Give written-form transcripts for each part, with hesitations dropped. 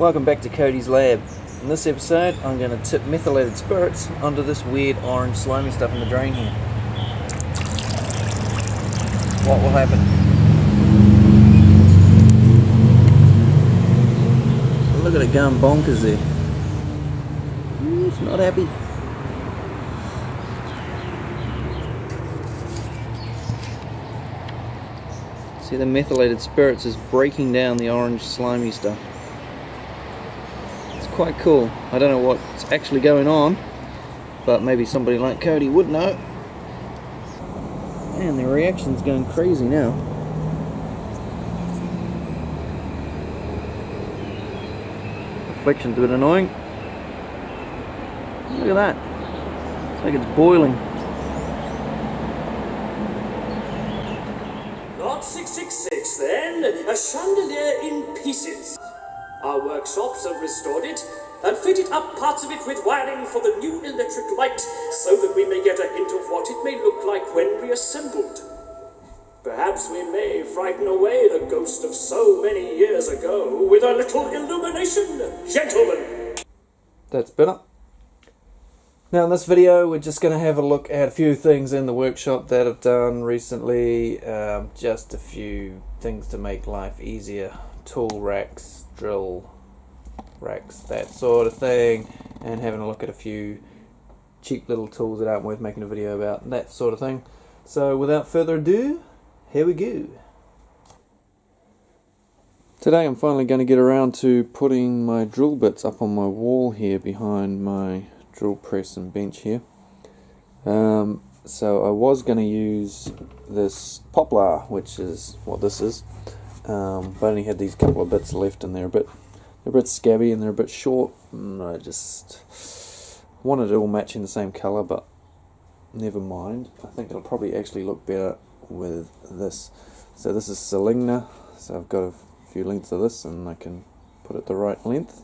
Welcome back to Cody's Lab. In this episode I'm going to tip methylated spirits onto this weird orange slimy stuff in the drain here. What will happen? Look at it going bonkers there. It's not happy. See, the methylated spirits is breaking down the orange slimy stuff. It's quite cool. I don't know what's actually going on, but maybe somebody like Cody would know. Man, the reaction's going crazy now. Reflection's a bit annoying. Look at that. It's like it's boiling. Lot 666 then, a chandelier in pieces. Our workshops have restored it and fitted up parts of it with wiring for the new electric light so that we may get a hint of what it may look like when reassembled. Perhaps we may frighten away the ghost of so many years ago with a little illumination, gentlemen. That's better. Now in this video we're just going to have a look at a few things in the workshop that I've done recently, just a few things to make life easier, tool racks, drill racks, that sort of thing, and having a look at a few cheap little tools that aren't worth making a video about, that sort of thing. So without further ado, here we go. Today I'm finally going to get around to putting my drill bits up on my wall here behind my drill press and bench here. So I was going to use this poplar, which is what this is, but I only had these couple of bits left and they're a bit scabby and they're a bit short, and I just wanted it all matching the same colour, but never mind. I think it'll probably actually look better with this. So this is Selingna, so I've got a few lengths of this and I can put it the right length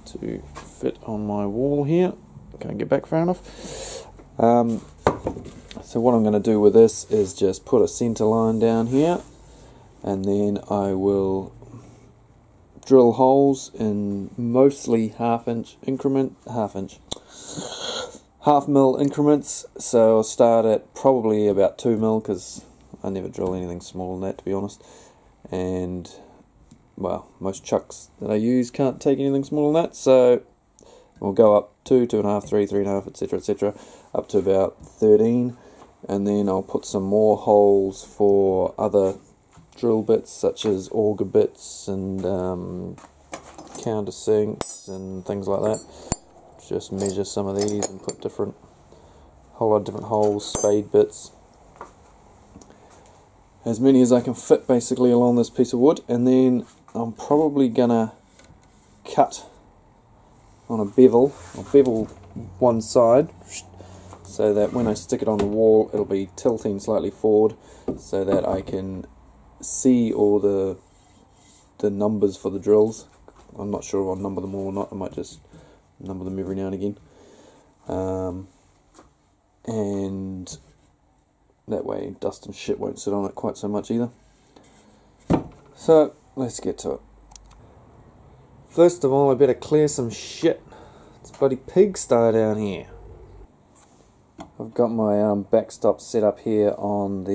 to fit on my wall here. Can't get back far enough. So what I'm going to do with this is just put a centre line down here, and then I will drill holes in mostly half mil increments. So I'll start at probably about 2 mil, because I never drill anything smaller than that, to be honest. And well, most chucks that I use can't take anything smaller than that, so we'll go up 2, 2.5, 3, 3.5, etc, etc, up to about 13, and then I'll put some more holes for other drill bits, such as auger bits and countersinks and things like that. Just measure some of these and put whole lot of different holes, spade bits, as many as I can fit basically along this piece of wood. And then I'm probably gonna cut on a bevel. I'll bevel one side so that when I stick it on the wall it'll be tilting slightly forward, so that I can see all the numbers for the drills. I'm not sure if I'll number them all or not. I might just number them every now and again, and that way dust and shit won't sit on it quite so much either. So let's get to it. First of all, I better clear some shit. It's a bloody pigsty down here. I've got my backstop set up here on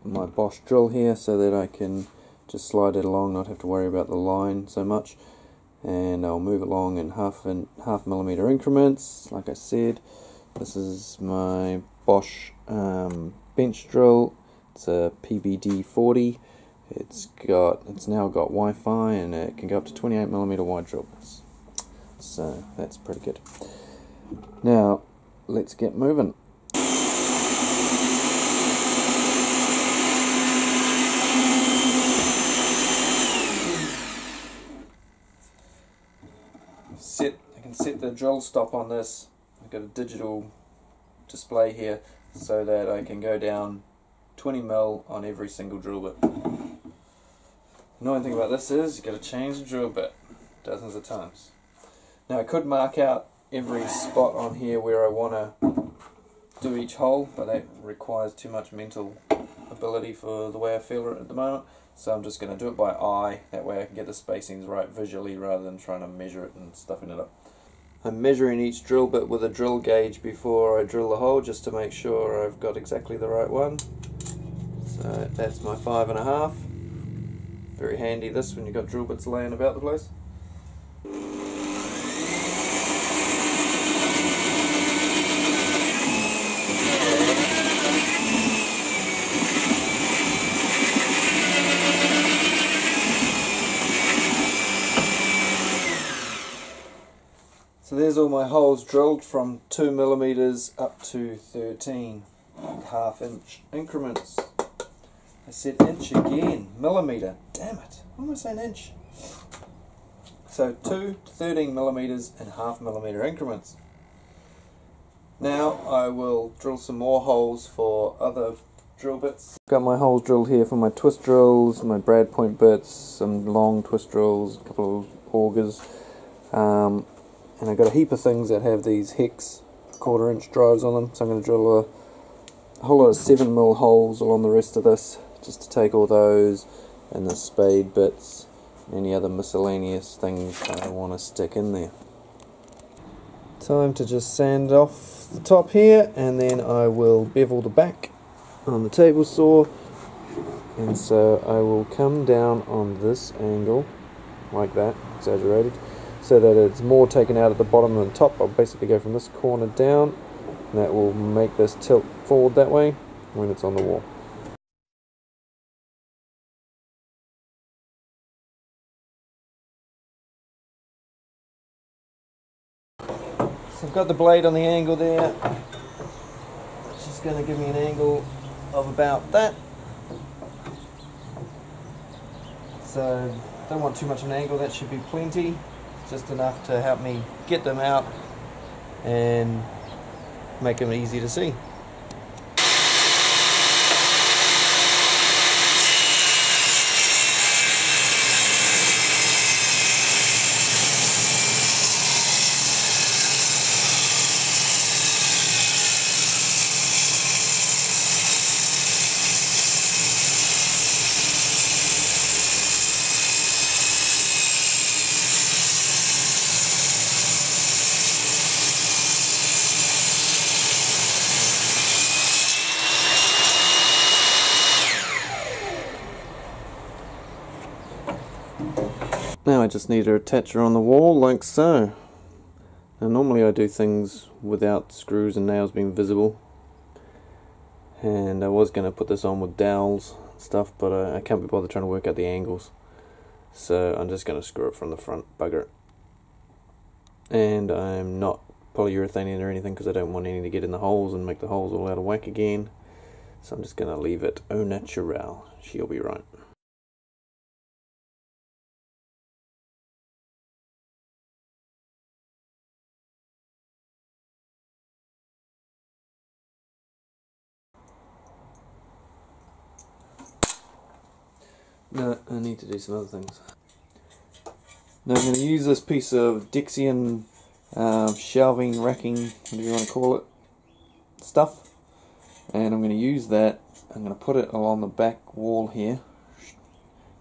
my Bosch drill here, so that I can just slide it along, not have to worry about the line so much. And I'll move along in half millimeter increments. Like I said, this is my Bosch bench drill. It's a PBD 40. It's now got Wi-Fi, and it can go up to 28mm wide drill bits. So that's pretty good. Now let's get moving. I can set the drill stop on this. I've got a digital display here so that I can go down 20mm on every single drill bit. Annoying thing about this is you've got to change the drill bit dozens of times. Now I could mark out every spot on here where I want to do each hole, but that requires too much mental ability for the way I feel it at the moment. So I'm just going to do it by eye, that way I can get the spacings right visually rather than trying to measure it and stuffing it up. I'm measuring each drill bit with a drill gauge before I drill the hole, just to make sure I've got exactly the right one. So that's my 5.5. Very handy this when you've got drill bits laying about the place. So there's all my holes drilled from 2mm up to 13.5 inch increments. I said inch again, millimetre, damn it, why am I saying inch? So 2 to 13mm in 0.5mm increments. Now I will drill some more holes for other drill bits. Got my holes drilled here for my twist drills, my brad point bits, some long twist drills, a couple of augers. And I've got a heap of things that have these hex 1/4 inch drives on them, so I'm going to drill a whole lot of 7mm holes along the rest of this, just to take all those and the spade bits, any other miscellaneous things that I want to stick in there. Time to just sand off the top here, and then I will bevel the back on the table saw, and so I will come down on this angle, like that, exaggerated, so that it's more taken out at the bottom than the top. I'll basically go from this corner down, and that will make this tilt forward that way when it's on the wall. So I've got the blade on the angle there. It's just going to give me an angle of about that. So don't want too much of an angle, that should be plenty. Just enough to help me get them out and make them easy to see. Now I just need to attach her on the wall like so. Now normally I do things without screws and nails being visible, and I was going to put this on with dowels and stuff, but I can't be bothered trying to work out the angles, so I'm just going to screw it from the front, bugger it. And I'm not polyurethane or anything because I don't want any to get in the holes and make the holes all out of whack again, so I'm just going to leave it au naturel. She'll be right. No, I need to do some other things. Now I'm going to use this piece of Dixian shelving, racking, whatever you want to call it, stuff, and I'm going to use that. I'm going to put it along the back wall here.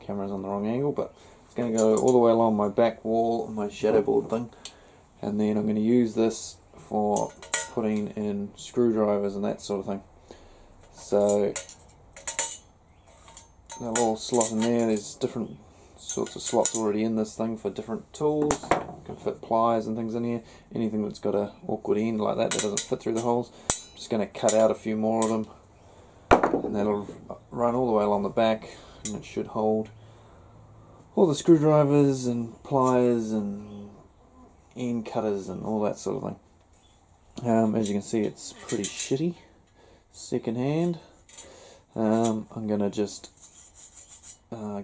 Camera's on the wrong angle, but it's going to go all the way along my back wall, my shadow board thing, and then I'm going to use this for putting in screwdrivers and that sort of thing. So that little slot in there, there's different sorts of slots already in this thing for different tools. You can fit pliers and things in here. Anything that's got a awkward end like that doesn't fit through the holes, I'm just going to cut out a few more of them, and that'll run all the way along the back, and it should hold all the screwdrivers and pliers and end cutters and all that sort of thing. As you can see, it's pretty shitty, second hand. I'm going to just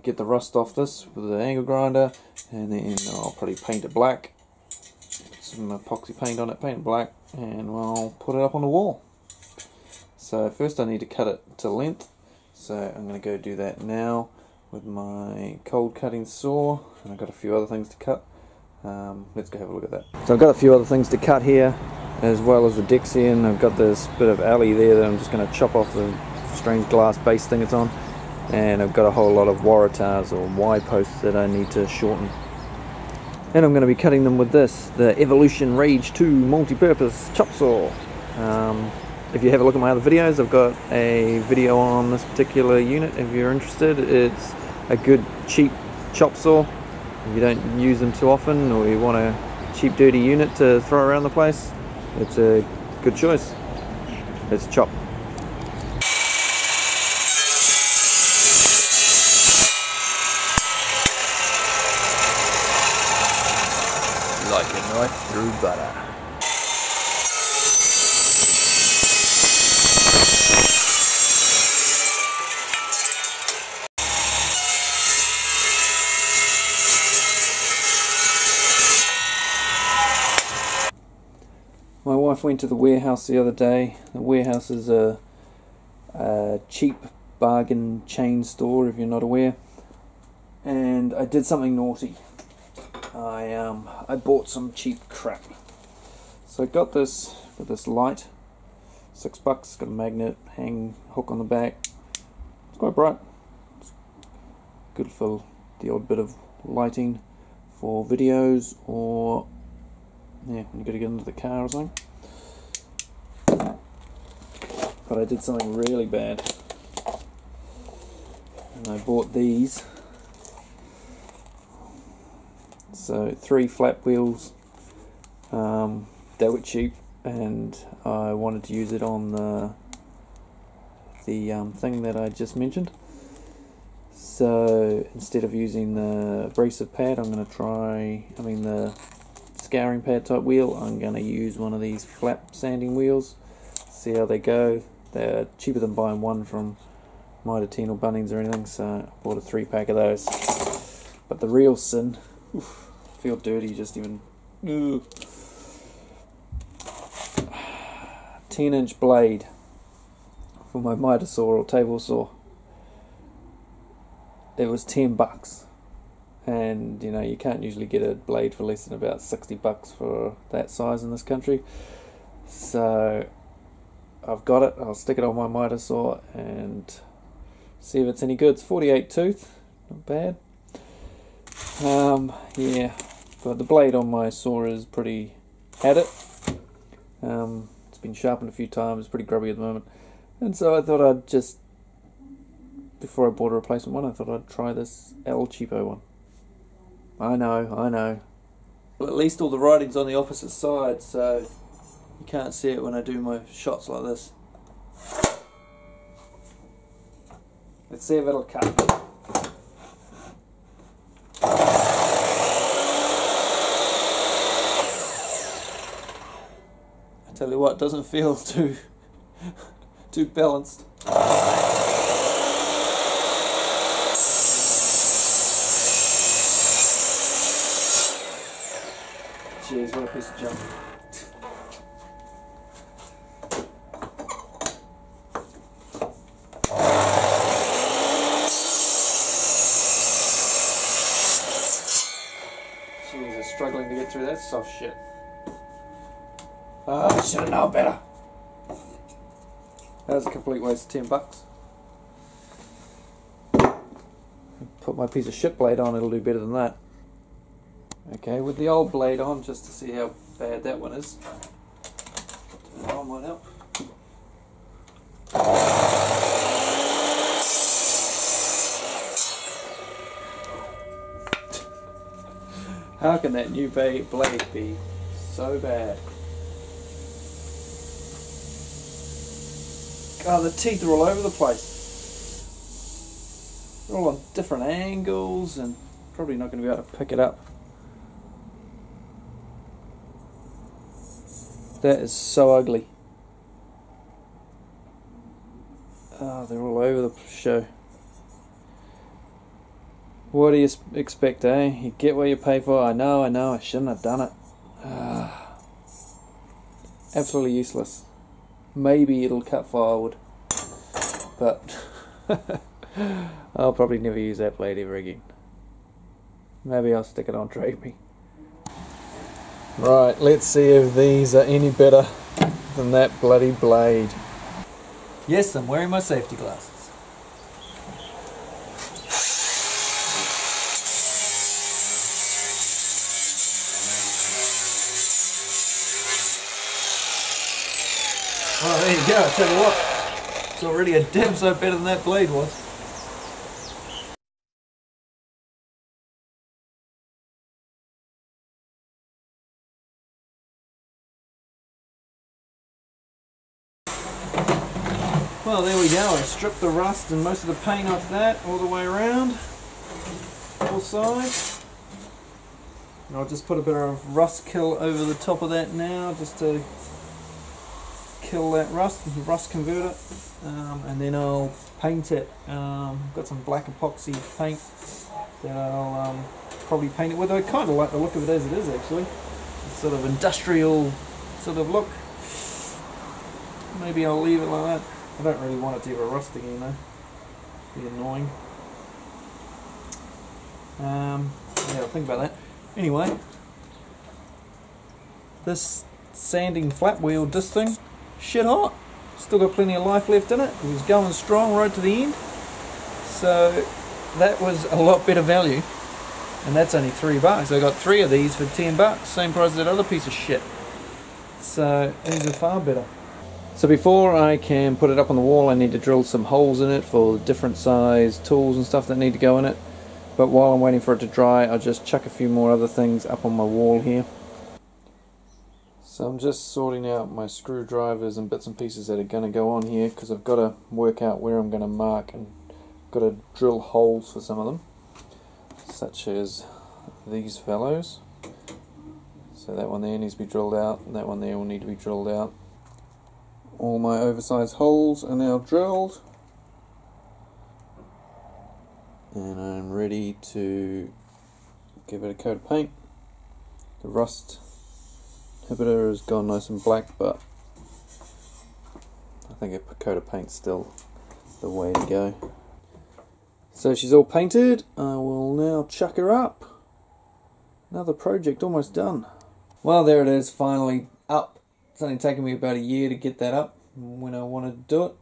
get the rust off this with the angle grinder, and then I'll probably paint it black, put some epoxy paint on it, paint it black, and I'll put it up on the wall. So first I need to cut it to length, so I'm going to go do that now with my cold cutting saw, and I've got a few other things to cut. Let's go have a look at that. So I've got a few other things to cut here, as well as the Dixian. I've got this bit of alley there that I'm just going to chop off the strange glass base thing it's on, and I've got a whole lot of Waratahs or Y posts that I need to shorten. And I'm going to be cutting them with this, the Evolution Rage 2 multi-purpose chop saw. If you have a look at my other videos, I've got a video on this particular unit if you're interested. It's a good cheap chop saw. If you don't use them too often, or you want a cheap dirty unit to throw around the place, it's a good choice. Let's chop. Like a knife through butter. My wife went to the warehouse the other day. The warehouse is a cheap bargain chain store, if you're not aware. And I did something naughty. I bought some cheap crap. So I got this light, $6, got a magnet, hook on the back. It's quite bright. It's good for the odd bit of lighting for videos, or yeah, when you got to get into the car or something. But I did something really bad, and I bought these. So 3 flap wheels. They were cheap, and I wanted to use it on the thing that I just mentioned. So instead of using the abrasive pad, I'm going to try, the scouring pad type wheel, I'm going to use one of these flap sanding wheels. See how they go. They're cheaper than buying one from Mitre 10 or Bunnings or anything, so I bought a 3-pack of those. But the real sin, feel dirty just even. 10-inch blade for my miter saw or table saw. It was $10, and you can't usually get a blade for less than about $60 for that size in this country. So I've got it. I'll stick it on my miter saw and see if it's any good. It's 48 tooth, not bad. Yeah, but the blade on my saw is pretty had it. It's been sharpened a few times. It's pretty grubby at the moment, and so I thought I'd just, before I bought a replacement one, I thought I'd try this El Cheapo one. I know. Well, at least all the writing's on the opposite side, so you can't see it when I do my shots like this. Let's see if it'll cut. I tell you what, it doesn't feel too balanced. Jeez, what a piece of junk. Jesus, struggling to get through that soft shit. I should have known better. That was a complete waste of $10. Put my piece of shit blade on, it'll do better than that. Okay, with the old blade on, just to see how bad that one is. Turn it on, might help. How can that new blade be so bad? God, the teeth are all over the place. They're all on different angles, and probably not going to be able to pick it up. That is so ugly. Oh, they're all over the show. What do you expect, eh? You get what you pay for. I know, I shouldn't have done it. Absolutely useless. Maybe it'll cut firewood, but I'll probably never use that blade ever again. Maybe I'll stick it on Drag Me. Right, let's see if these are any better than that bloody blade. Yes, I'm wearing my safety glasses. Well, there you go, I tell you what. It's already a damn sight better than that blade was. Well, there we go. I stripped the rust and most of the paint off that all the way around, all sides. And I'll just put a bit of rust kill over the top of that now, just to kill that rust converter, and then I'll paint it. Got some black epoxy paint that I'll probably paint it with. I kind of like the look of it as it is, actually. It's sort of industrial sort of look. Maybe I'll leave it like that. I don't really want it to ever rust again though. Be annoying. Yeah, I'll think about that. Anyway, this sanding flat wheel disc thing, shit hot. Still got plenty of life left in it. It was going strong right to the end. So that was a lot better value. And that's only $3. I got 3 of these for $10. Same price as that other piece of shit. So these are far better. So before I can put it up on the wall, I need to drill some holes in it for different size tools and stuff that need to go in it. But while I'm waiting for it to dry, I'll just chuck a few more other things up on my wall here. So I'm just sorting out my screwdrivers and bits and pieces that are going to go on here, because I've got to work out where I'm going to mark and got to drill holes for some of them, such as these fellows. So that one there needs to be drilled out, and that one there will need to be drilled out. All my oversized holes are now drilled, and I'm ready to give it a coat of paint. The rust inhibitor has gone nice and black, but I think a coat of paint's still the way to go. So she's all painted. I will now chuck her up. Another project almost done. Well, there it is, finally up. It's only taken me about a year to get that up when I wanted to do it.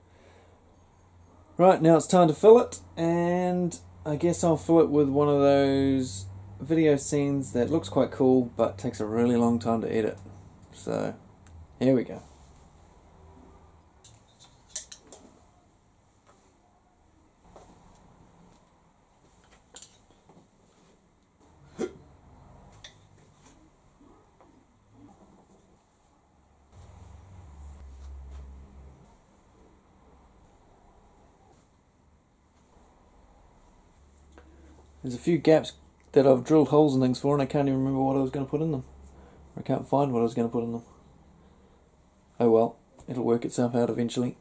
Right, now it's time to fill it, and I guess I'll fill it with one of those video scenes that looks quite cool but takes a really long time to edit. So here we go. There's a few gaps that I've drilled holes and things for, and I can't even remember what I was going to put in them. I can't find what I was going to put in them. Oh well, it'll work itself out eventually.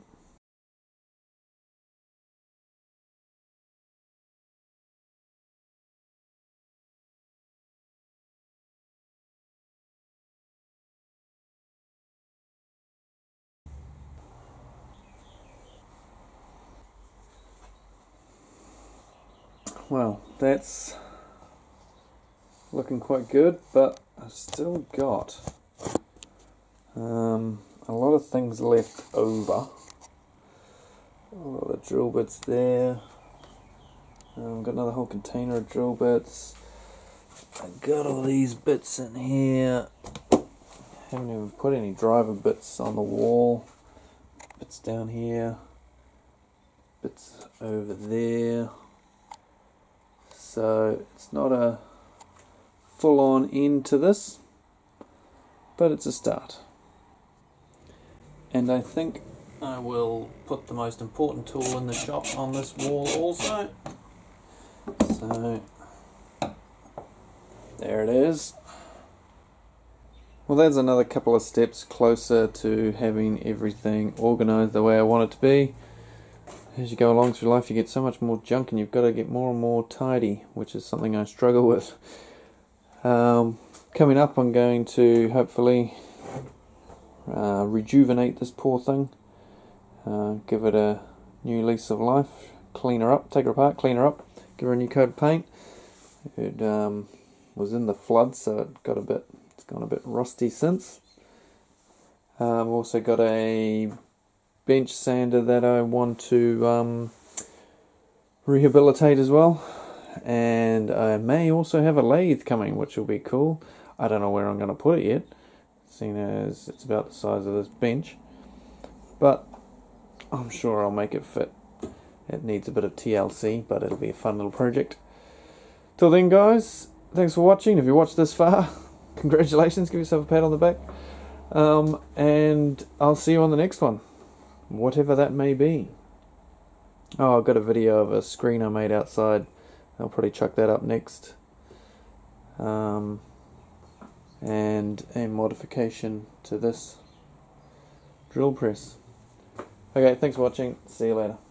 Well, that's looking quite good, but I've still got a lot of things left over. A lot of drill bits there. I've got another whole container of drill bits. I've got all these bits in here. Haven't even put any driver bits on the wall. Bits down here. Bits over there. So it's not a full-on end to this, but it's a start. And I think I will put the most important tool in the shop on this wall also. So there it is. Well, that's another couple of steps closer to having everything organised the way I want it to be. As you go along through life, you get so much more junk, and you've got to get more and more tidy, which is something I struggle with. Coming up, I'm going to hopefully rejuvenate this poor thing, give it a new lease of life, clean her up, take her apart, clean her up, give her a new coat of paint. It was in the flood, so it's gone a bit rusty since. I've also got a bench sander that I want to rehabilitate as well. And I may also have a lathe coming, which will be cool. I don't know where I'm going to put it yet, seeing as it's about the size of this bench. But I'm sure I'll make it fit. It needs a bit of TLC, but it'll be a fun little project. Till then, guys, thanks for watching. If you watched this far, congratulations, give yourself a pat on the back. And I'll see you on the next one, whatever that may be. Oh, I've got a video of a screen I made outside. I'll probably chuck that up next. And a modification to this drill press. Okay, thanks for watching. See you later.